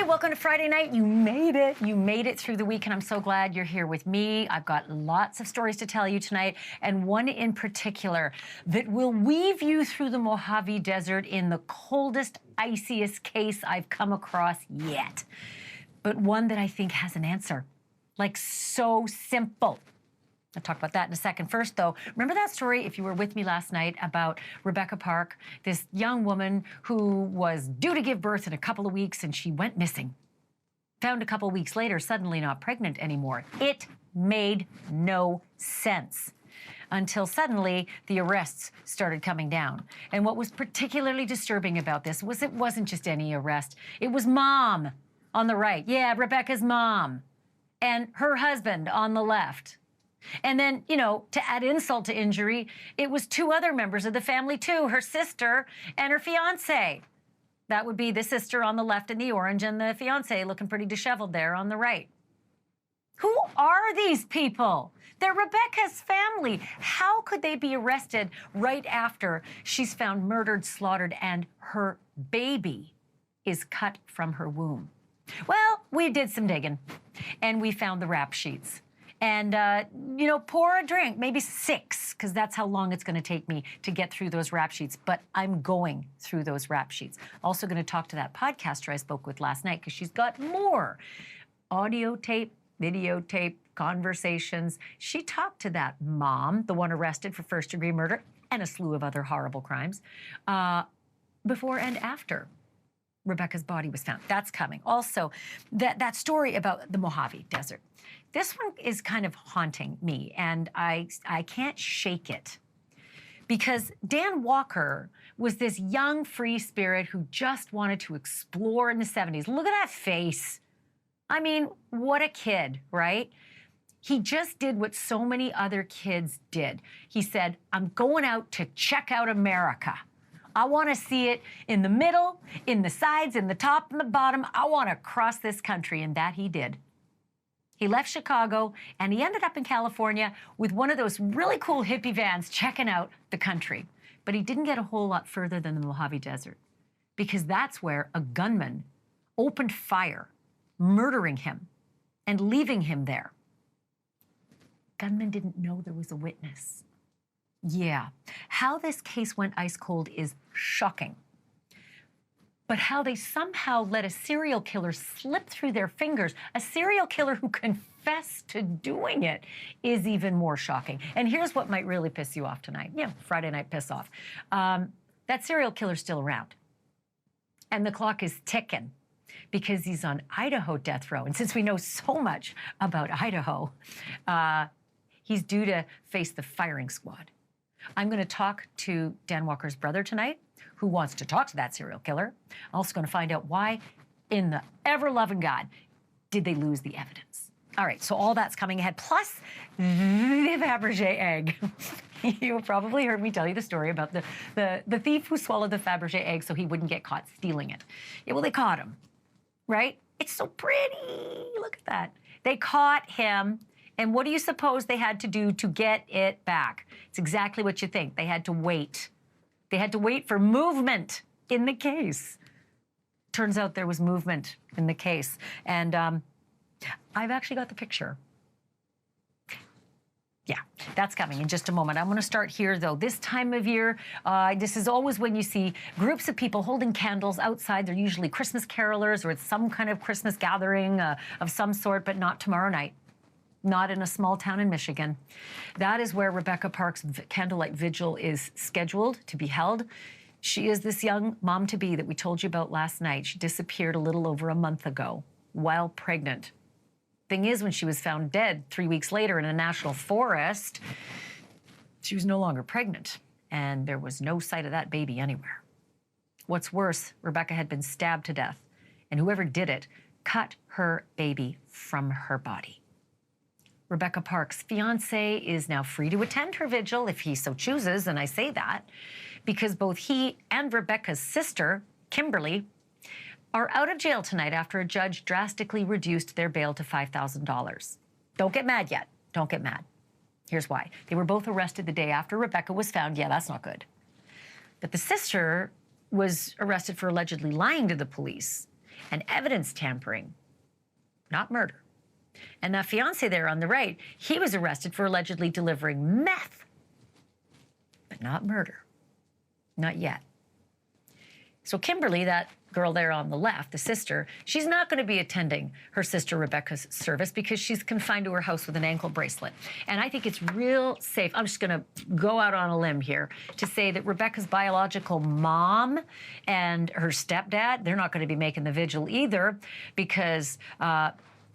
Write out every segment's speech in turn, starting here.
welcome to Friday night. You made it. You made it through the week, and I'm so glad you're here with me. I've got lots of stories to tell you tonight, and one in particular that will weave you through the Mojave Desert in the coldest, iciest case I've come across yet. But one that I think has an answer, like so simple. I'll talk about that in a second. First, though, remember that story, if you were with me last night, about Rebecca Park, this young woman who was due to give birth in a couple of weeks and she went missing. Found a couple of weeks later, suddenly not pregnant anymore. It made no sense until suddenly the arrests started coming down. And what was particularly disturbing about this was it wasn't just any arrest. It was mom on the right. Yeah, Rebecca's mom. And her husband on the left. And then, you know, to add insult to injury, it was two other members of the family, too, her sister and her fiancé. That would be the sister on the left in the orange and the fiancé looking pretty disheveled there on the right. Who are these people? They're Rebecca's family. How could they be arrested right after she's found murdered, slaughtered, and her baby is cut from her womb? Well, we did some digging, and we found the rap sheets. And, you know, pour a drink, maybe 6, because that's how long it's going to take me to get through those rap sheets. But I'm going through those rap sheets. Also going to talk to that podcaster I spoke with last night, because she's got more audio tape, videotape, conversations. She talked to that mom, the one arrested for first-degree murder and a slew of other horrible crimes, before and after Rebecca's body was found. That's coming. Also, that story about the Mojave Desert. This one is kind of haunting me, and I can't shake it. Because Dan Walker was this young, free spirit who just wanted to explore in the 70s. Look at that face. I mean, what a kid, right? He just did what so many other kids did. He said, I'm going out to check out America. I want to see it in the middle, in the sides, in the top, and the bottom. I want to cross this country, and that he did. He left Chicago, and he ended up in California with one of those really cool hippie vans checking out the country. But he didn't get a whole lot further than the Mojave Desert, because that's where a gunman opened fire, murdering him and leaving him there. Gunman didn't know there was a witness. Yeah, how this case went ice cold is shocking. But how they somehow let a serial killer slip through their fingers, a serial killer who confessed to doing it, is even more shocking. And here's what might really piss you off tonight. Yeah, Friday night piss off. That serial killer's still around. And the clock is ticking because he's on Idaho death row. And since we know so much about Idaho, he's due to face the firing squad. I'm going to talk to Dan Walker's brother tonight, who wants to talk to that serial killer. I'm also going to find out why, in the ever-loving God, did they lose the evidence. All right, so all that's coming ahead, plus the Fabergé egg. You probably heard me tell you the story about the thief who swallowed the Fabergé egg so he wouldn't get caught stealing it. Yeah, well, they caught him, right? It's so pretty. Look at that. They caught him. And what do you suppose they had to do to get it back? It's exactly what you think. They had to wait. They had to wait for movement in the case. Turns out there was movement in the case. And I've actually got the picture. Yeah, that's coming in just a moment. I'm going to start here, though. This time of year, this is always when you see groups of people holding candles outside. They're usually Christmas carolers, or it's some kind of Christmas gathering of some sort, but not tomorrow night. Not in a small town in Michigan. That is where Rebecca Park's candlelight vigil is scheduled to be held. She is this young mom-to-be that we told you about last night. She disappeared a little over a month ago while pregnant. Thing is, when she was found dead 3 weeks later in a national forest, she was no longer pregnant, and there was no sight of that baby anywhere. What's worse, Rebecca had been stabbed to death, and whoever did it cut her baby from her body. Rebecca Park's fiancé is now free to attend her vigil if he so chooses, and I say that because both he and Rebecca's sister, Kimberly, are out of jail tonight after a judge drastically reduced their bail to $5,000. Don't get mad yet. Don't get mad. Here's why. They were both arrested the day after Rebecca was found. Yeah, that's not good. But the sister was arrested for allegedly lying to the police and evidence tampering, not murder. And that fiance there on the right, he was arrested for allegedly delivering meth, but not murder. Not yet. So Kimberly, that girl there on the left, the sister, she's not going to be attending her sister Rebecca's service because she's confined to her house with an ankle bracelet. And I think it's real safe. I'm just going to go out on a limb here to say that Rebecca's biological mom and her stepdad, they're not going to be making the vigil either, because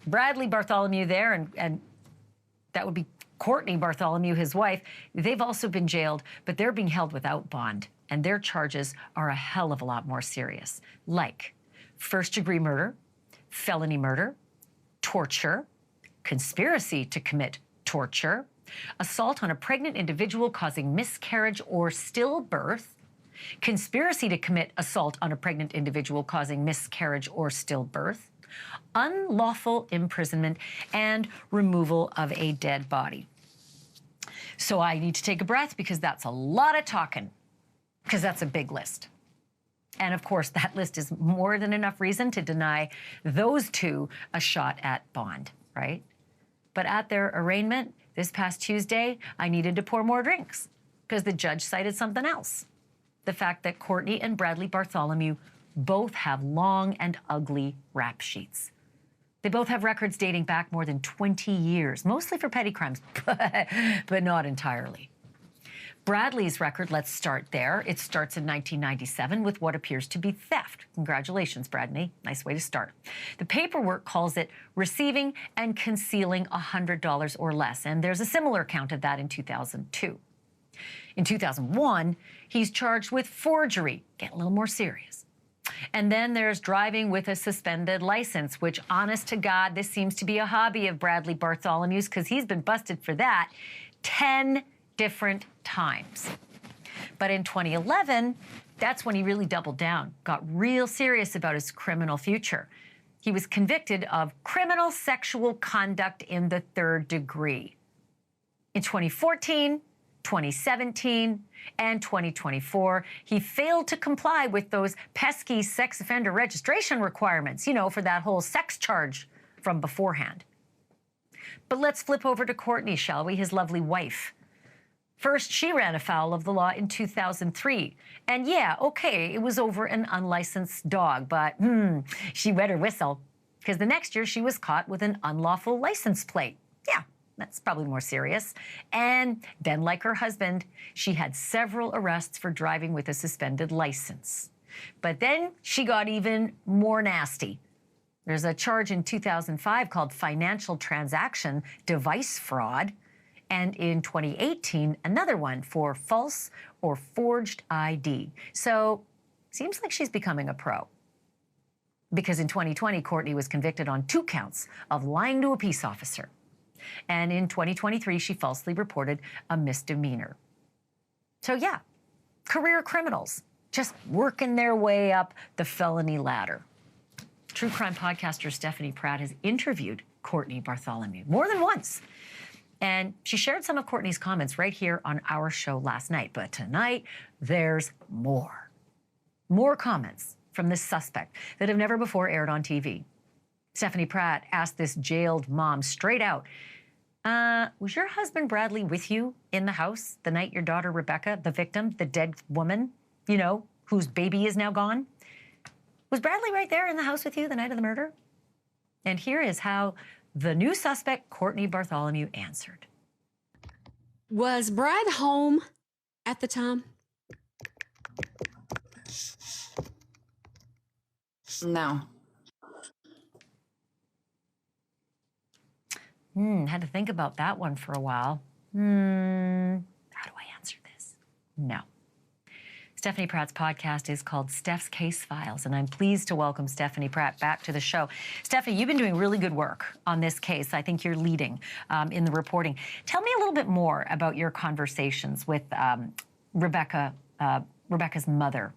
Bradley Bartholomew there, and that would be Courtney Bartholomew, his wife, they've also been jailed, but they're being held without bond. And their charges are a hell of a lot more serious, like first-degree murder, felony murder, torture, conspiracy to commit torture, assault on a pregnant individual causing miscarriage or stillbirth, conspiracy to commit assault on a pregnant individual causing miscarriage or stillbirth, unlawful imprisonment, and removal of a dead body. So I need to take a breath because that's a lot of talking, because that's a big list. And of course, that list is more than enough reason to deny those two a shot at bond, right? But at their arraignment this past Tuesday, I needed to pour more drinks because the judge cited something else. The fact that Courtney and Bradley Bartholomew both have long and ugly rap sheets. They both have records dating back more than 20 years, mostly for petty crimes, but not entirely. Bradley's record, let's start there. It starts in 1997 with what appears to be theft. Congratulations, Bradley. Nice way to start. The paperwork calls it receiving and concealing $100 or less, and there's a similar count of that in 2002. In 2001, he's charged with forgery. Get a little more serious. And then there's driving with a suspended license, which, honest to God, this seems to be a hobby of Bradley Bartholomew's because he's been busted for that 10 different times. But in 2011, that's when he really doubled down, got real serious about his criminal future. He was convicted of criminal sexual conduct in the third degree. In 2014, 2017, and 2024, he failed to comply with those pesky sex offender registration requirements, you know, for that whole sex charge from beforehand. But let's flip over to Courtney, shall we, his lovely wife. First, she ran afoul of the law in 2003. And yeah, okay, it was over an unlicensed dog, but she wet her whistle, because the next year she was caught with an unlawful license plate. Yeah, that's probably more serious. And then, like her husband, she had several arrests for driving with a suspended license. But then she got even more nasty. There's a charge in 2005 called financial transaction device fraud. And in 2018, another one for false or forged ID. So, seems like she's becoming a pro. Because in 2020, Courtney was convicted on 2 counts of lying to a peace officer. And in 2023, she falsely reported a misdemeanor. So yeah, career criminals just working their way up the felony ladder. True crime podcaster Stephanie Pratt has interviewed Courtney Bartholomew more than once. And she shared some of Courtney's comments right here on our show last night. But tonight, there's more. More comments from this suspect that have never before aired on TV. Stephanie Pratt asked this jailed mom straight out, was your husband Bradley with you in the house the night your daughter Rebecca, the victim, the dead woman, you know, whose baby is now gone? Was Bradley right there in the house with you the night of the murder? And here is how the new suspect, Courtney Bartholomew, answered. Was Brad home at the time? No. Had to think about that one for a while. How do I answer this? No. Stephanie Pratt's podcast is called Steph's Case Files, and I'm pleased to welcome Stephanie Pratt back to the show. Stephanie, you've been doing really good work on this case. I think you're leading in the reporting. Tell me a little bit more about your conversations with Rebecca's mother.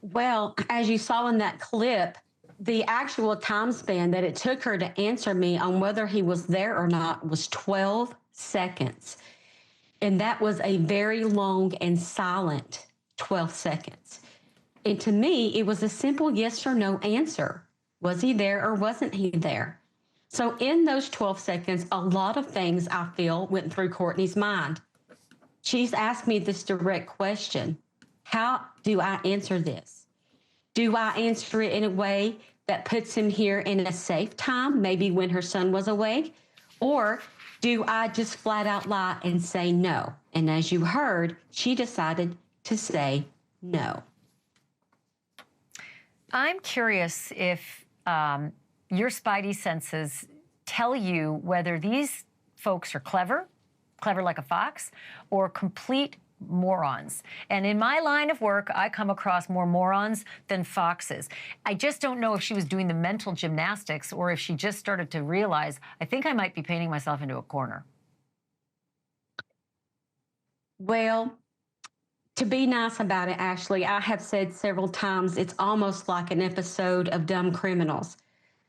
Well, as you saw in that clip, the actual time span that it took her to answer me on whether he was there or not was 12 seconds. And that was a very long and silent 12 seconds. And to me, it was a simple yes or no answer. Was he there or wasn't he there? So in those 12 seconds, a lot of things I feel went through Courtney's mind. She's asked me this direct question. How do I answer this? Do I answer it in a way that puts him here in a safe time, maybe when her son was awake? Or do I just flat out lie and say no? And as you heard, she decided to say no. I'm curious if your spidey senses tell you whether these folks are clever like a fox, or complete morons. And in my line of work, I come across more morons than foxes. I just don't know if she was doing the mental gymnastics or if she just started to realize, I think I might be painting myself into a corner. Well, to be nice about it, Ashleigh, I have said several times it's almost like an episode of Dumb Criminals,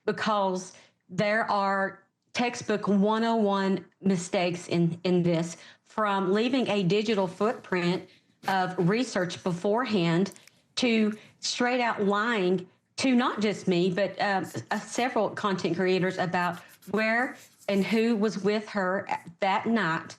because there are textbook 101 mistakes in this, from leaving a digital footprint of research beforehand to straight out lying to not just me, but several content creators about where and who was with her that night,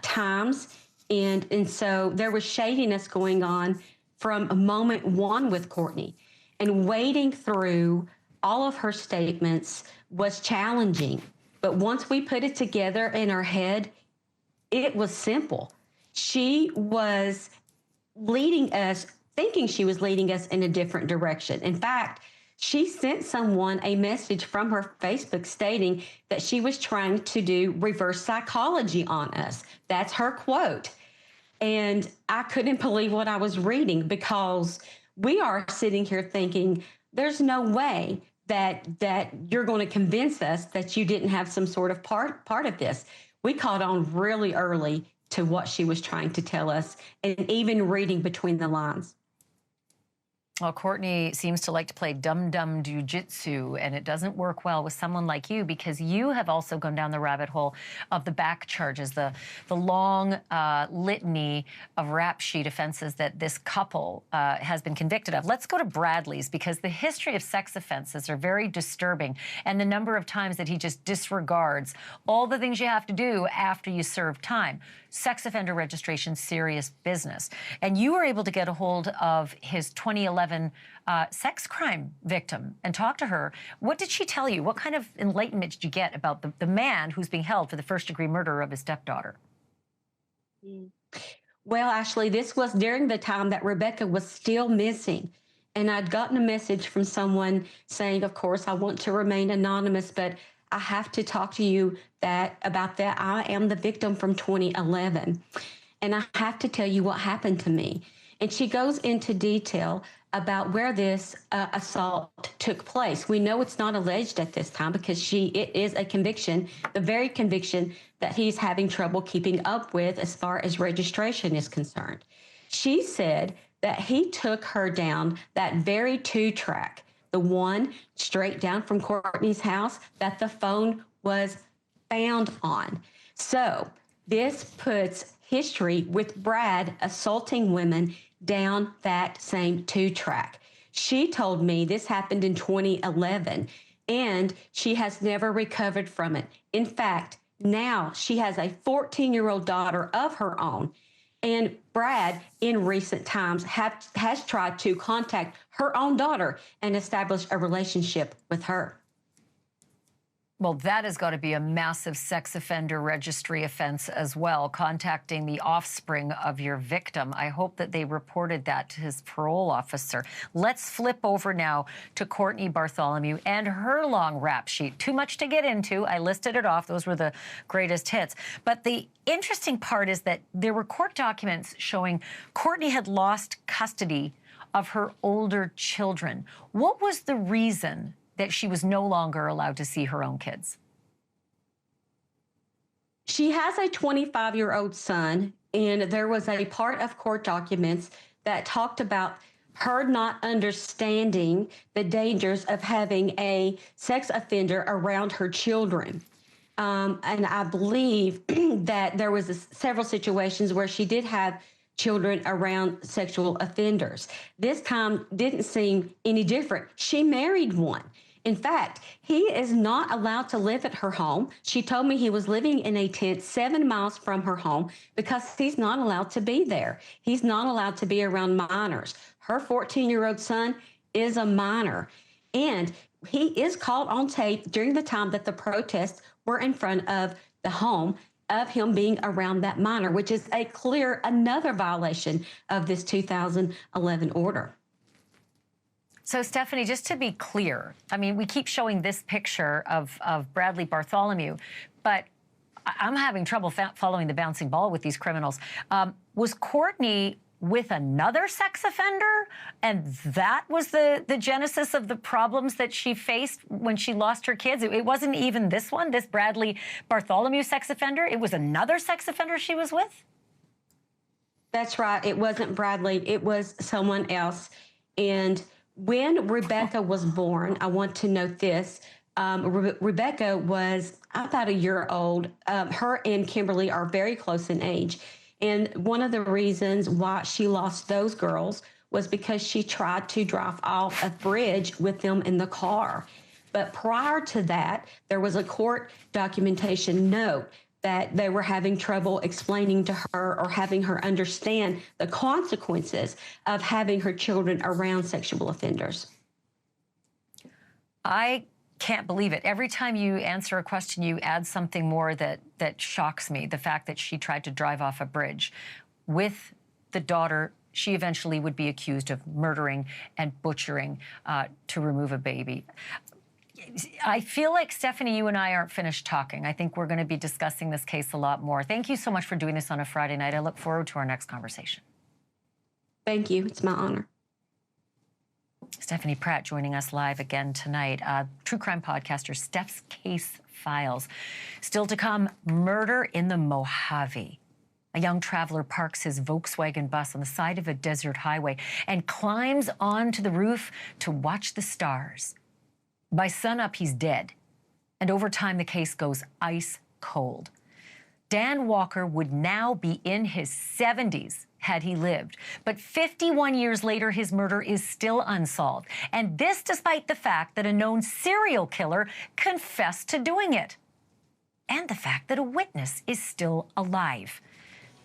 times. And so there was shadiness going on from moment one with Courtney, and wading through all of her statements was challenging. But once we put it together in our head, it was simple. She was leading us, thinking she was leading us in a different direction. In fact, she sent someone a message from her Facebook stating that she was trying to do reverse psychology on us. That's her quote. And I couldn't believe what I was reading, because we are sitting here thinking there's no way that you're going to convince us that you didn't have some sort of part of this. We caught on really early to what she was trying to tell us, and even reading between the lines. Well, Courtney seems to like to play dum-dum jujitsu, and it doesn't work well with someone like you, because you have also gone down the rabbit hole of the back charges, the long litany of rap sheet offenses that this couple has been convicted of. Let's go to Bradley's, because the history of sex offenses are very disturbing, and the number of times that he just disregards all the things you have to do after you serve time. Sex offender registration, serious business. And you were able to get a hold of his 2011 sex crime victim and talk to her. What did she tell you? What kind of enlightenment did you get about the man who's being held for the first-degree murder of his stepdaughter? Well, Ashleigh, this was during the time that Rebecca was still missing. And I'd gotten a message from someone saying, of course, I want to remain anonymous, but I have to talk to you about that. I am the victim from 2011, and I have to tell you what happened to me. And she goes into detail about where this assault took place. We know it's not alleged at this time, because it is a conviction, the very conviction that he's having trouble keeping up with as far as registration is concerned. She said that he took her down that very 2-track, the one straight down from Courtney's house that the phone was found on. So this puts history with Brad assaulting women down that same 2-track. She told me this happened in 2011, and she has never recovered from it. In fact, now she has a 14-year-old daughter of her own. And Brad, in recent times, has tried to contact her own daughter and establish a relationship with her. Well, that has got to be a massive sex offender registry offense as well, contacting the offspring of your victim. I hope that they reported that to his parole officer. Let's flip over now to Courtney Bartholomew and her long rap sheet. Too much to get into. I listed it off. Those were the greatest hits. But the interesting part is that there were court documents showing Courtney had lost custody of her older children. What was the reason that she was no longer allowed to see her own kids? She has a 25-year-old son, and there was a part of court documents that talked about her not understanding the dangers of having a sex offender around her children. And I believe that there was several situations where she did have children around sexual offenders. This time didn't seem any different. She married one. In fact, he is not allowed to live at her home. She told me he was living in a tent 7 miles from her home because he's not allowed to be there. He's not allowed to be around minors. Her 14-year-old son is a minor. And he is caught on tape during the time that the protests were in front of the home of him being around that minor, which is another violation of this 2011 order. So, Stephanie, just to be clear, I mean, we keep showing this picture of Bradley Bartholomew, but I'm having trouble following the bouncing ball with these criminals. Was Courtney with another sex offender, and that was the genesis of the problems that she faced when she lost her kids? It wasn't even this one, this Bradley Bartholomew sex offender. It was another sex offender she was with? That's right. It wasn't Bradley. It was someone else. And when Rebecca was born, I want to note this. Rebecca was about a year old. Her and Kimberly are very close in age. And one of the reasons why she lost those girls was because she tried to drive off a bridge with them in the car. But prior to that, there was a court documentation note that they were having trouble explaining to her or having her understand the consequences of having her children around sexual offenders. I can't believe it. Every time you answer a question, you add something more that shocks me. The fact that she tried to drive off a bridge with the daughter she eventually would be accused of murdering and butchering to remove a baby. I feel like, Stephanie, you and I aren't finished talking. I think we're going to be discussing this case a lot more. Thank you so much for doing this on a Friday night. I look forward to our next conversation. Thank you. It's my honor. Stephanie Pratt joining us live again tonight. True crime podcaster, Steph's Case Files. Still to come, murder in the Mojave. A young traveler parks his Volkswagen bus on the side of a desert highway and climbs onto the roof to watch the stars. By sunup, he's dead. And over time, the case goes ice cold. Dan Walker would now be in his 70s had he lived. But 51 years later, his murder is still unsolved. And this despite the fact that a known serial killer confessed to doing it. And the fact that a witness is still alive.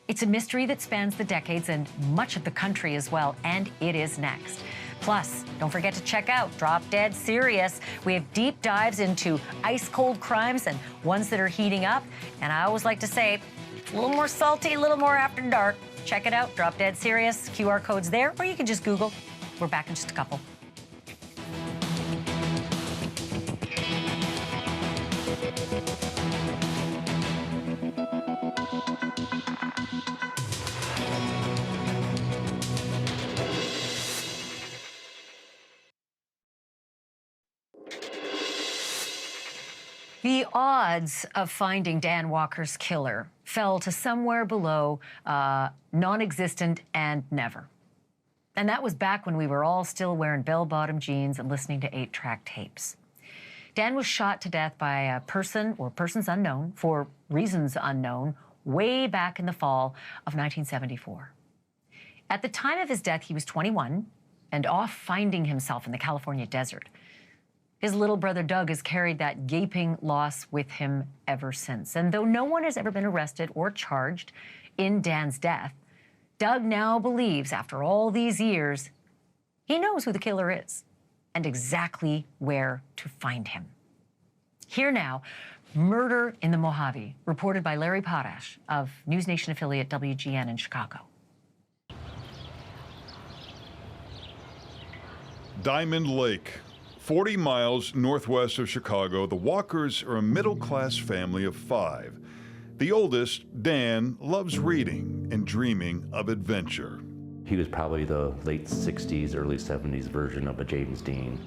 It's a mystery that spans the decades and much of the country as well. And it is next. Plus, don't forget to check out Drop Dead Serious. We have deep dives into ice-cold crimes and ones that are heating up. And I always like to say, a little more salty, a little more after dark. Check it out, Drop Dead Serious. QR code's there, or you can just Google. We're back in just a couple. The odds of finding Dan Walker's killer fell to somewhere below non-existent and never. And that was back when we were all still wearing bell-bottom jeans and listening to 8-track tapes. Dan was shot to death by a person or persons unknown for reasons unknown way back in the fall of 1974. At the time of his death, he was 21 and off finding himself in the California desert. His little brother, Doug, has carried that gaping loss with him ever since. And though no one has ever been arrested or charged in Dan's death, Doug now believes, after all these years, he knows who the killer is and exactly where to find him. Here now, murder in the Mojave, reported by Larry Potash of NewsNation affiliate WGN in Chicago. Diamond Lake. 40 miles northwest of Chicago, the Walkers are a middle-class family of 5. The oldest, Dan, loves reading and dreaming of adventure. He was probably the late 60s, early 70s version of a James Dean.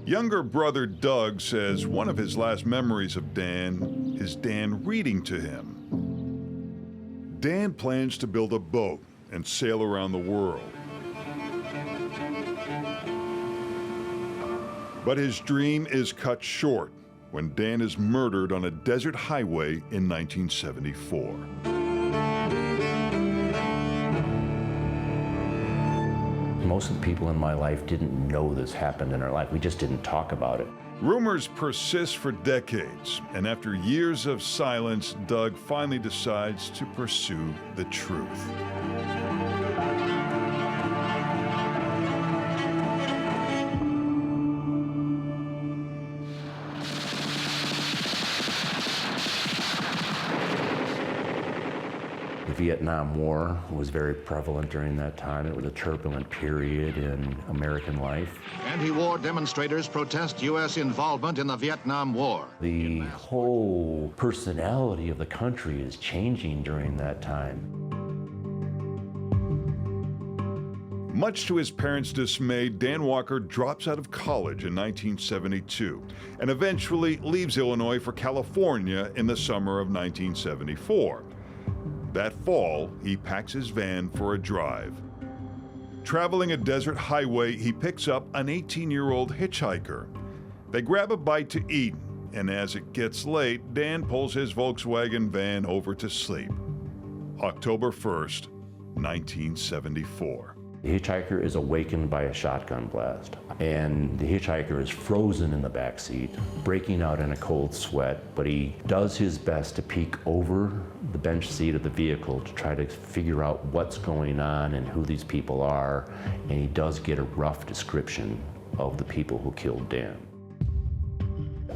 Younger brother Doug says one of his last memories of Dan is Dan reading to him. Dan plans to build a boat and sail around the world. But his dream is cut short when Dan is murdered on a desert highway in 1974. Most of the people in my life didn't know this happened in our life. We just didn't talk about it. Rumors persist for decades, and after years of silence, Doug finally decides to pursue the truth. The Vietnam War was very prevalent during that time. It was a turbulent period in American life. Anti-war demonstrators protest U.S. involvement in the Vietnam War. The whole personality of the country is changing during that time. Much to his parents' dismay, Dan Walker drops out of college in 1972 and eventually leaves Illinois for California in the summer of 1974. That fall, he packs his van for a drive. Traveling a desert highway, he picks up an 18-year-old hitchhiker. They grab a bite to eat, and as it gets late, Dan pulls his Volkswagen van over to sleep. October 1st, 1974. The hitchhiker is awakened by a shotgun blast, and the hitchhiker is frozen in the back seat, breaking out in a cold sweat, but he does his best to peek over the bench seat of the vehicle to try to figure out what's going on and who these people are, and he does get a rough description of the people who killed Dan.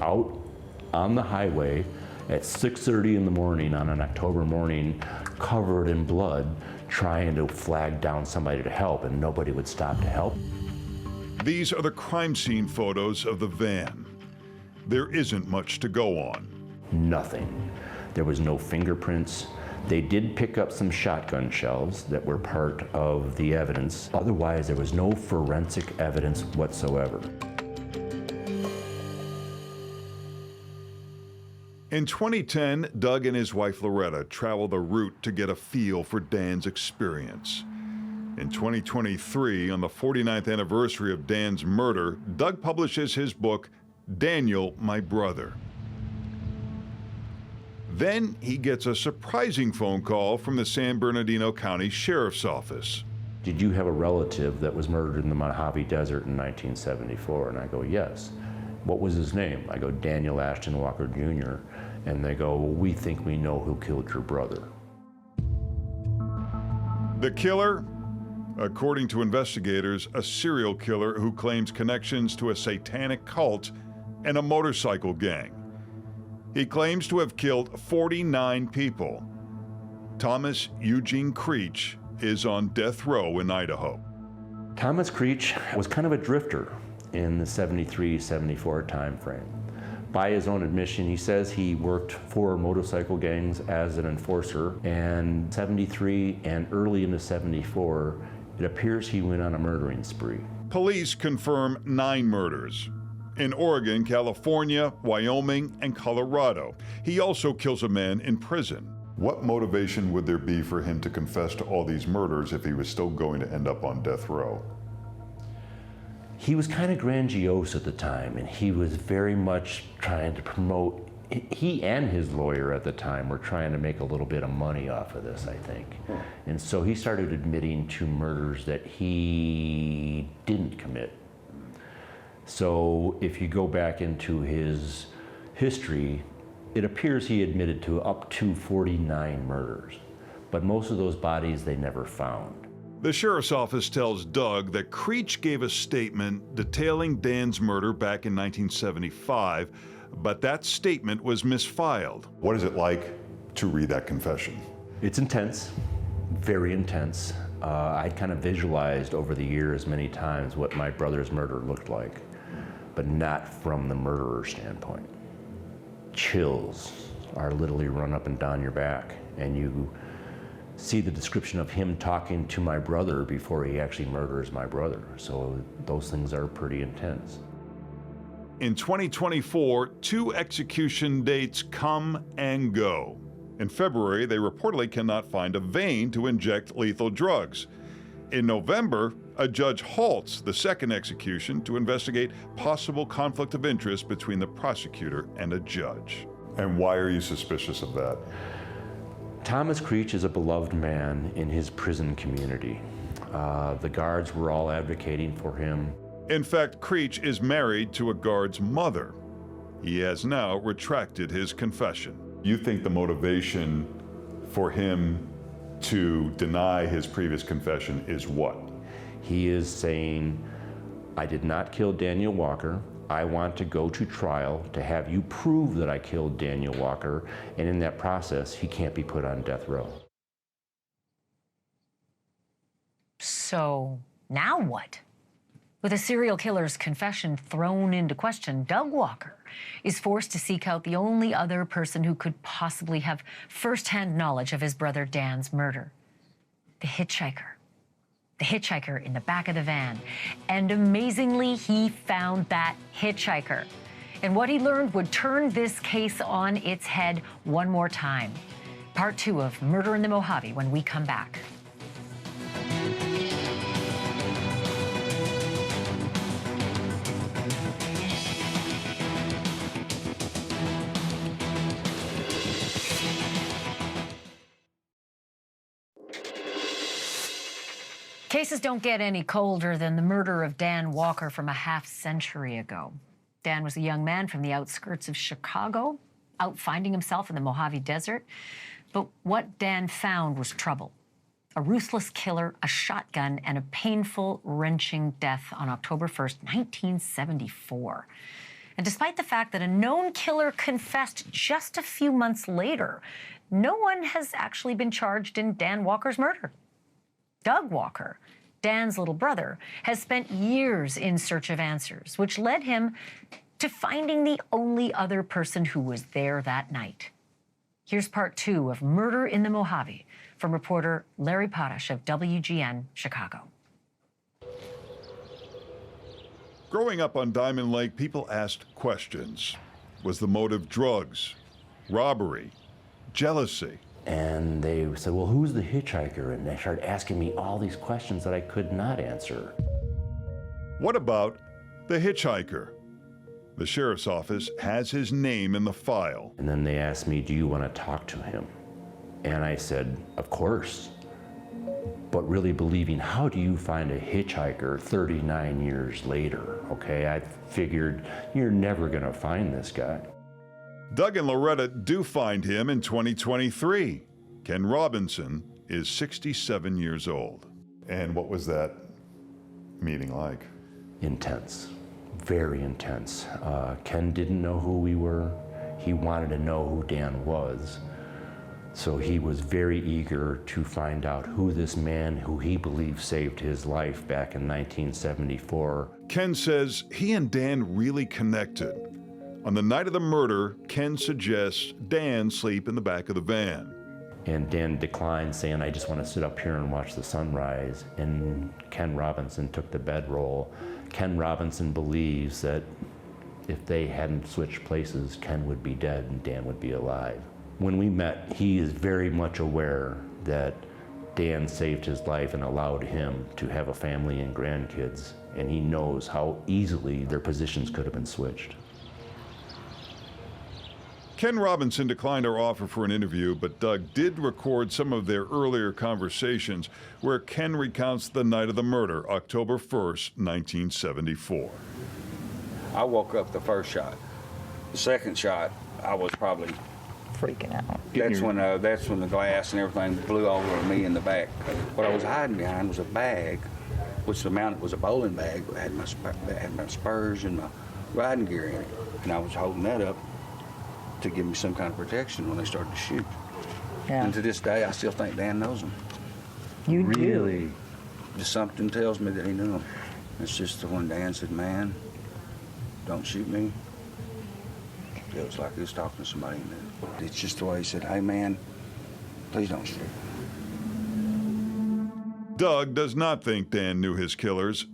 Out on the highway at 6:30 in the morning on an October morning, covered in blood, trying to flag down somebody to help, and nobody would stop to help. These are the crime scene photos of the van. There isn't much to go on. Nothing. There was no fingerprints. They did pick up some shotgun shells that were part of the evidence. Otherwise, there was no forensic evidence whatsoever. In 2010, Doug and his wife Loretta travel the route to get a feel for Dan's experience. In 2023, on the 49th anniversary of Dan's murder, Doug publishes his book, Daniel, My Brother. Then he gets a surprising phone call from the San Bernardino County Sheriff's Office. Did you have a relative that was murdered in the Mojave Desert in 1974? And I go, yes. What was his name? I go, Daniel Ashton Walker Jr. And they go, well, we think we know who killed your brother. The killer? According to investigators, a serial killer who claims connections to a satanic cult and a motorcycle gang. He claims to have killed 49 people. Thomas Eugene Creech is on death row in Idaho. Thomas Creech was kind of a drifter in the 73-74 time frame. By his own admission, he says he worked for motorcycle gangs as an enforcer, and 73 and early into 74, it appears he went on a murdering spree. Police confirm 9 murders in Oregon, California, Wyoming, and Colorado. He also kills a man in prison. What motivation would there be for him to confess to all these murders if he was still going to end up on death row? He was kind of grandiose at the time, and he was very much trying to promote, he and his lawyer at the time were trying to make a little bit of money off of this, I think. And so he started admitting to murders that he didn't commit. So if you go back into his history, it appears he admitted to up to 49 murders, but most of those bodies they never found. The sheriff's office tells Doug that Creech gave a statement detailing Dan's murder back in 1975, but that statement was misfiled. What is it like to read that confession? It's intense, very intense. I kind of visualized over the years many times what my brother's murder looked like, but not from the murderer standpoint. Chills are literally run up and down your back, and you see the description of him talking to my brother before he actually murders my brother. So those things are pretty intense. In 2024, 2 execution dates come and go. In February, they reportedly cannot find a vein to inject lethal drugs. In November, a judge halts the second execution to investigate possible conflict of interest between the prosecutor and a judge. And why are you suspicious of that? Thomas Creech is a beloved man in his prison community. The guards were all advocating for him. In fact, Creech is married to a guard's mother. He has now retracted his confession. You think the motivation for him to deny his previous confession is what? He is saying, I did not kill Daniel Walker. I want to go to trial to have you prove that I killed Daniel Walker, and in that process, he can't be put on death row. So now what? With a serial killer's confession thrown into question, Doug Walker is forced to seek out the only other person who could possibly have firsthand knowledge of his brother Dan's murder. The hitchhiker. The hitchhiker in the back of the van. And amazingly, he found that hitchhiker. And what he learned would turn this case on its head one more time. Part 2 of Murder in the Mojave when we come back. Cases don't get any colder than the murder of Dan Walker from a half-century ago. Dan was a young man from the outskirts of Chicago, out finding himself in the Mojave Desert. But what Dan found was trouble. A ruthless killer, a shotgun, and a painful, wrenching death on October 1st, 1974. And despite the fact that a known killer confessed just a few months later, no one has actually been charged in Dan Walker's murder. Doug Walker, Dan's little brother, has spent years in search of answers, which led him to finding the only other person who was there that night. Here's part 2 of Murder in the Mojave from reporter Larry Potash of WGN Chicago. Growing up on Diamond Lake, people asked questions. Was the motive drugs, robbery, jealousy? And they said, well, who's the hitchhiker? And they started asking me all these questions that I could not answer. What about the hitchhiker? The sheriff's office has his name in the file. And then they asked me, do you want to talk to him? And I said, of course. But really believing, how do you find a hitchhiker 39 years later? Okay, I figured you're never going to find this guy. Doug and Loretta do find him in 2023. Ken Robinson is 67 years old. And what was that meeting like? Intense, very intense. Ken didn't know who we were. He wanted to know who Dan was. So he was very eager to find out who this man who he believed saved his life back in 1974. Ken says he and Dan really connected. On the night of the murder, Ken suggests Dan sleep in the back of the van. And Dan declined, saying, I just want to sit up here and watch the sunrise. And Ken Robinson took the bedroll. Ken Robinson believes that if they hadn't switched places, Ken would be dead and Dan would be alive. When we met, he is very much aware that Dan saved his life and allowed him to have a family and grandkids. And he knows how easily their positions could have been switched. Ken Robinson declined our offer for an interview, but Doug did record some of their earlier conversations where Ken recounts the night of the murder, October 1st, 1974. I woke up the first shot. The second shot, I was probably freaking out. That's when the glass and everything blew all over me in the back. What I was hiding behind was a bag, which the amount was a bowling bag. It had my spurs and my riding gear in it, and I was holding that up to give me some kind of protection when they started to shoot. Yeah. And to this day, I still think Dan knows them. You Really? do? Just something tells me that he knew them. It's just the when Dan said, man, don't shoot me. It was like he was talking to somebody he knew. It's just the way he said, hey man, please don't shoot. Doug does not think Dan knew his killers.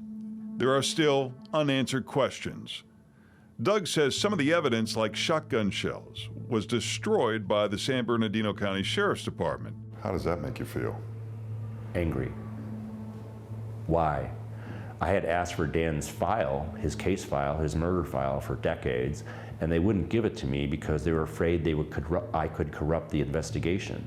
There are still unanswered questions. Doug says some of the evidence, like shotgun shells, was destroyed by the San Bernardino County Sheriff's Department. How does that make you feel? Angry. Why? I had asked for Dan's file, his case file, his murder file for decades, and they wouldn't give it to me because they were afraid I could corrupt the investigation.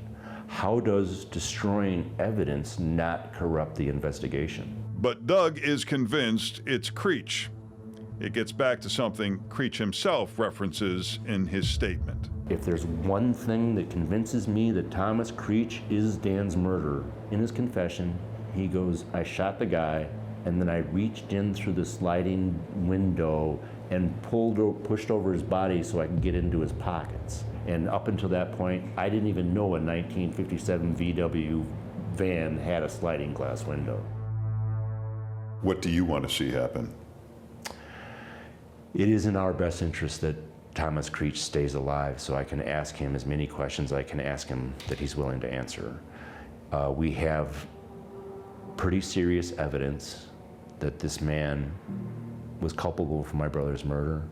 How does destroying evidence not corrupt the investigation? But Doug is convinced it's Creech. It gets back to something Creech himself references in his statement. If there's one thing that convinces me that Thomas Creech is Dan's murderer, in his confession, he goes, I shot the guy, and then I reached in through the sliding window and pushed over his body so I could get into his pockets. And up until that point, I didn't even know a 1957 VW van had a sliding glass window. What do you want to see happen? It is in our best interest that Thomas Creech stays alive so I can ask him as many questions I can ask him that he's willing to answer. We have pretty serious evidence that this man was culpable for my brother's murder,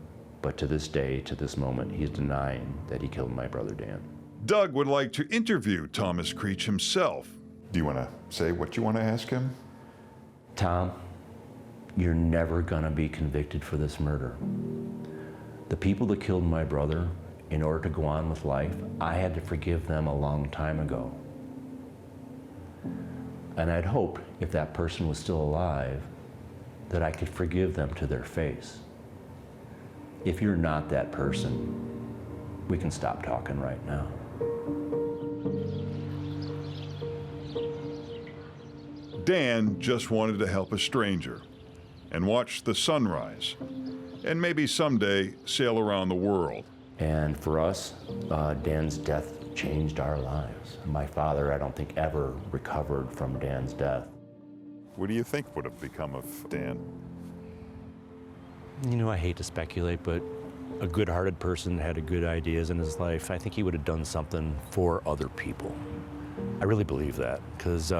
but to this day, to this moment, he's denying that he killed my brother Dan. Doug would like to interview Thomas Creech himself. Do you want to say what you want to ask him? Tom, you're never gonna be convicted for this murder. The people that killed my brother, in order to go on with life, I had to forgive them a long time ago. And I'd hope, if that person was still alive, that I could forgive them to their face. If you're not that person, we can stop talking right now. Dan just wanted to help a stranger and watch the sunrise, and maybe someday sail around the world. And for us, Dan's death changed our lives. My father, I don't think, ever recovered from Dan's death. What do you think would have become of Dan? You know, I hate to speculate, but a good-hearted person had good ideas in his life. I think he would have done something for other people. I really believe that, because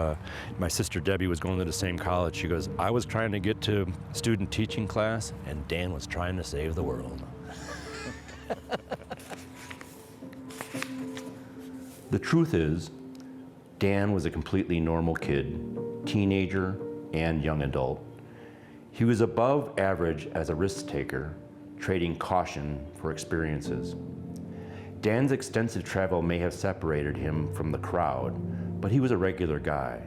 my sister Debbie was going to the same college. She goes, I was trying to get to student teaching class, and Dan was trying to save the world. The truth is, Dan was a completely normal kid, teenager and young adult. He was above average as a risk taker, trading caution for experiences. Dan's extensive travel may have separated him from the crowd, but he was a regular guy.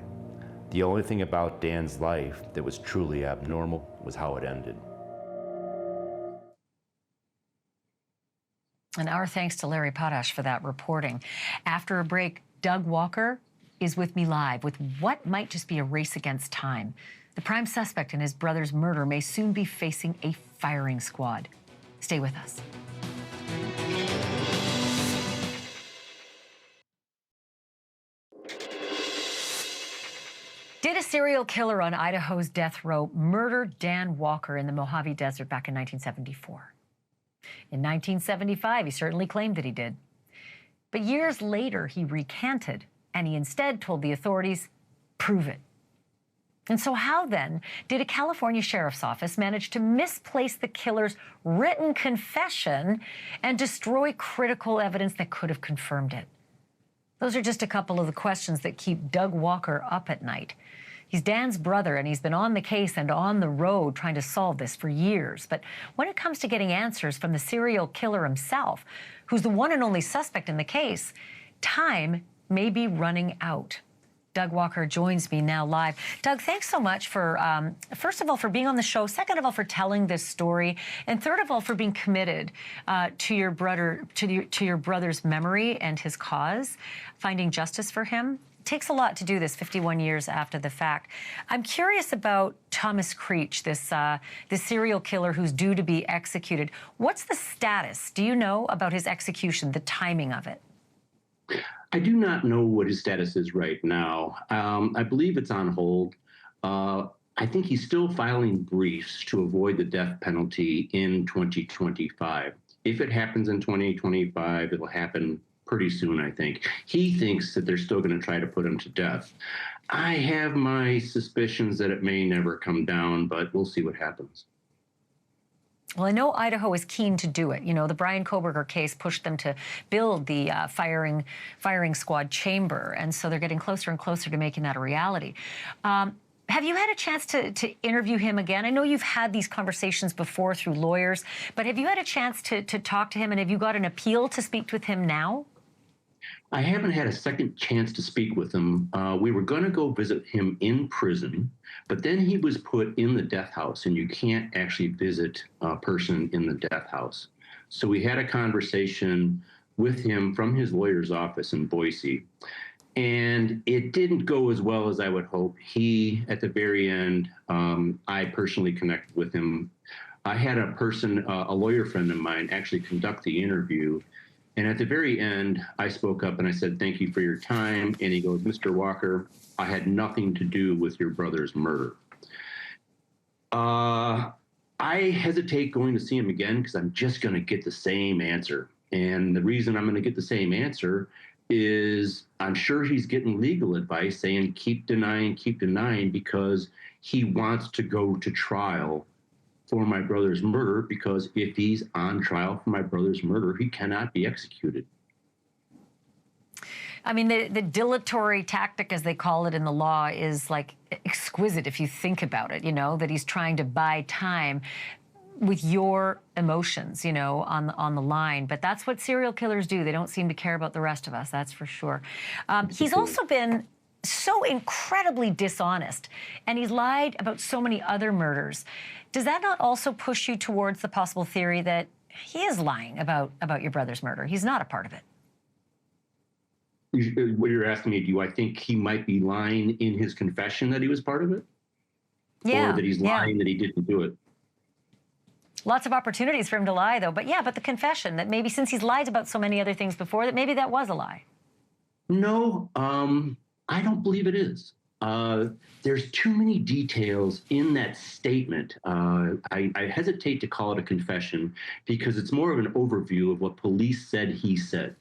The only thing about Dan's life that was truly abnormal was how it ended. And our thanks to Larry Potash for that reporting. After a break, Doug Walker is with me live with what might just be a race against time. The prime suspect in his brother's murder may soon be facing a firing squad. Stay with us. Did a serial killer on Idaho's death row murder Dan Walker in the Mojave Desert back in 1974? In 1975, he certainly claimed that he did. But years later, he recanted, and he instead told the authorities, prove it. And so how then did a California sheriff's office manage to misplace the killer's written confession and destroy critical evidence that could have confirmed it? Those are just a couple of the questions that keep Doug Walker up at night. He's Dan's brother, and he's been on the case and on the road trying to solve this for years. But when it comes to getting answers from the serial killer himself, who's the one and only suspect in the case, time may be running out. Doug Walker joins me now live. Doug, thanks so much for, first of all, for being on the show. Second of all, for telling this story. And third of all, for being committed to your brother, to your brother's memory and his cause, finding justice for him. It takes a lot to do this 51 years after the fact. I'm curious about Thomas Creech, this serial killer who's due to be executed. What's the status? Do you know about his execution, the timing of it? I do not know what his status is right now. I believe it's on hold. I think he's still filing briefs to avoid the death penalty in 2025. If it happens in 2025, it'll happen pretty soon, I think. He thinks that they're still going to try to put him to death. I have my suspicions that it may never come down, but we'll see what happens. Well, I know Idaho is keen to do it. You know, the Brian Koberger case pushed them to build the firing squad chamber, and so they're getting closer and closer to making that a reality. Have you had a chance to interview him again? I know you've had these conversations before through lawyers, but have you had a chance to talk to him, and have you got an appeal to speak with him now? I haven't had a second chance to speak with him. We were going to go visit him in prison, but then he was put in the death house, and you can't actually visit a person in the death house. So we had a conversation with him from his lawyer's office in Boise, and it didn't go as well as I would hope. He, at the very end, I personally connected with him. I had a lawyer friend of mine, actually conduct the interview. And at the very end, I spoke up and I said, "Thank you for your time." And he goes, "Mr. Walker, I had nothing to do with your brother's murder." I hesitate going to see him again because I'm just going to get the same answer. And the reason I'm going to get the same answer is I'm sure he's getting legal advice saying, keep denying, because he wants to go to trial for my brother's murder, because if he's on trial for my brother's murder, he cannot be executed. I mean, the dilatory tactic, as they call it in the law, is like exquisite if you think about it, you know, that he's trying to buy time with your emotions, you know, on the line. But that's what serial killers do. They don't seem to care about the rest of us, that's for sure. He's also been so incredibly dishonest, and he's lied about so many other murders. Does that not also push you towards the possible theory that he is lying about your brother's murder? He's not a part of it. What you're asking me, do I think he might be lying in his confession that he was part of it? Yeah. Or that he's lying that he didn't do it? Lots of opportunities for him to lie, though. But the confession that maybe since he's lied about so many other things before, that maybe that was a lie. No, I don't believe it is. There's too many details in that statement. I hesitate to call it a confession because it's more of an overview of what police said he said.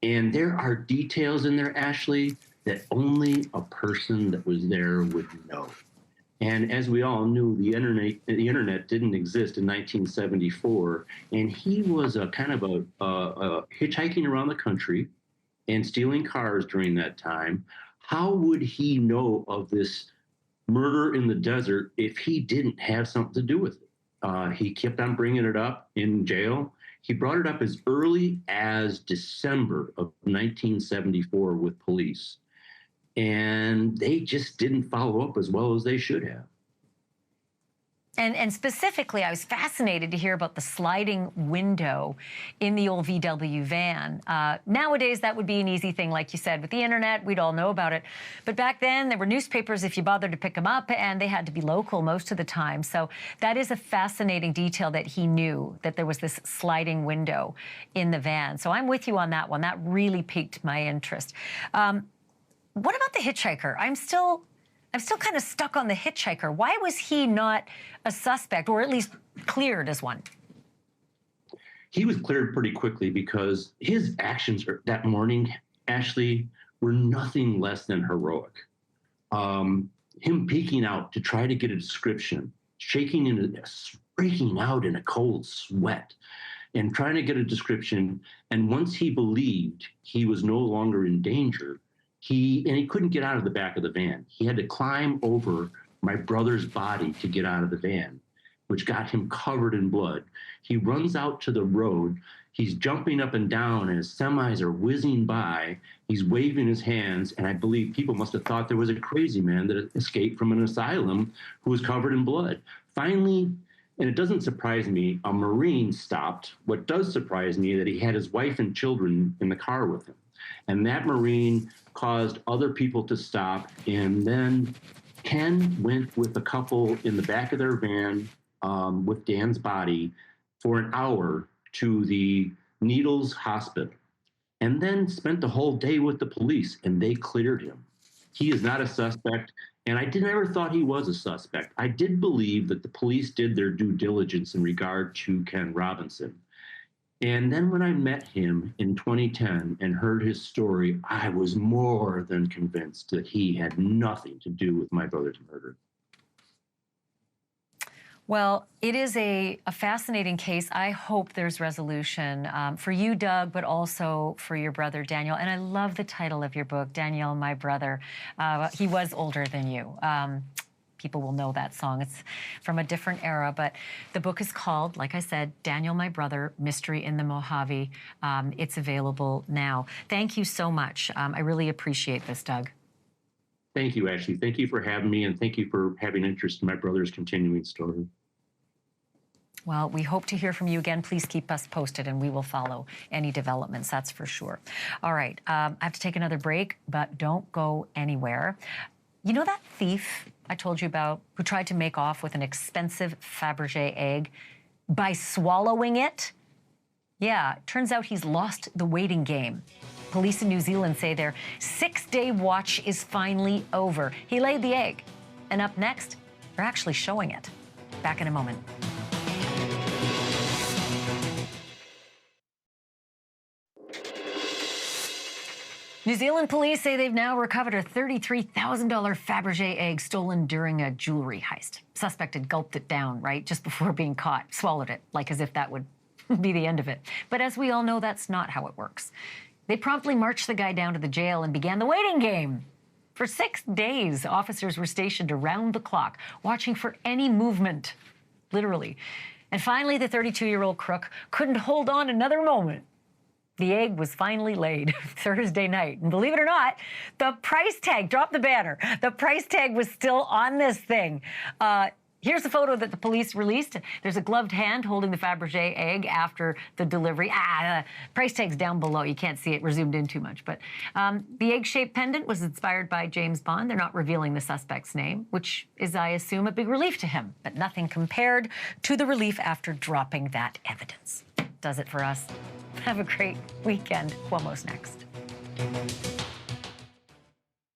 And there are details in there, Ashleigh, that only a person that was there would know. And as we all knew, the internet didn't exist in 1974, and he was a kind of a hitchhiking around the country and stealing cars during that time. How would he know of this murder in the desert if he didn't have something to do with it? He kept on bringing it up in jail. He brought it up as early as December of 1974 with police, and they just didn't follow up as well as they should have. And specifically, I was fascinated to hear about the sliding window in the old VW van. Nowadays, that would be an easy thing, like you said. With the internet, we'd all know about it. But back then, there were newspapers if you bothered to pick them up, and they had to be local most of the time. So that is a fascinating detail that he knew, that there was this sliding window in the van. So I'm with you on that one. That really piqued my interest. What about the hitchhiker? I'm still kind of stuck on the hitchhiker. Why was he not a suspect, or at least cleared as one? He was cleared pretty quickly because his actions that morning, Ashleigh, were nothing less than heroic. Him peeking out to try to get a description, breaking out in a cold sweat, and trying to get a description. And once he believed he was no longer in danger, he couldn't get out of the back of the van. He had to climb over my brother's body to get out of the van, which got him covered in blood. He runs out to the road. He's jumping up and down as semis are whizzing by. He's waving his hands, and I believe people must have thought there was a crazy man that escaped from an asylum who was covered in blood. Finally, and it doesn't surprise me, a Marine stopped. What does surprise me is that he had his wife and children in the car with him. And that Marine caused other people to stop. And then Ken went with a couple in the back of their van with Dan's body for an hour to the Needles Hospital, and then spent the whole day with the police, and they cleared him. He is not a suspect, and I never thought he was a suspect. I did believe that the police did their due diligence in regard to Ken Robinson. And then when I met him in 2010 and heard his story, I was more than convinced that he had nothing to do with my brother's murder. Well, it is a fascinating case. I hope there's resolution for you, Doug, but also for your brother, Daniel. And I love the title of your book, Daniel, My Brother. He was older than you. people will know that song. It's from a different era, but the book is called, like I said, Daniel, My Brother, Mystery in the Mojave. It's available now. Thank you so much. I really appreciate this, Doug. Thank you, Ashley. Thank you for having me, and thank you for having interest in my brother's continuing story. Well, we hope to hear from you again. Please keep us posted, and we will follow any developments, that's for sure. All right, I have to take another break, but don't go anywhere. You know that thief I told you about who tried to make off with an expensive Fabergé egg by swallowing it? Yeah, it turns out he's lost the waiting game. Police in New Zealand say their 6-day watch is finally over. He laid the egg, and up next, they're actually showing it. Back in a moment. New Zealand police say they've now recovered a $33,000 Fabergé egg stolen during a jewelry heist. Suspect had gulped it down, right, just before being caught, swallowed it, like as if that would be the end of it. But as we all know, that's not how it works. They promptly marched the guy down to the jail and began the waiting game. For 6 days, officers were stationed around the clock, watching for any movement, literally. And finally, the 32-year-old crook couldn't hold on another moment. The egg was finally laid Thursday night. And believe it or not, the price tag, drop the banner, the price tag was still on this thing. Here's the photo that the police released. There's a gloved hand holding the Fabergé egg after the delivery. Price tag's down below. You can't see it. We're zoomed in too much. But the egg-shaped pendant was inspired by James Bond. They're not revealing the suspect's name, which is, I assume, a big relief to him. But nothing compared to the relief after dropping that evidence. Does it for us. Have a great weekend. Cuomo's next.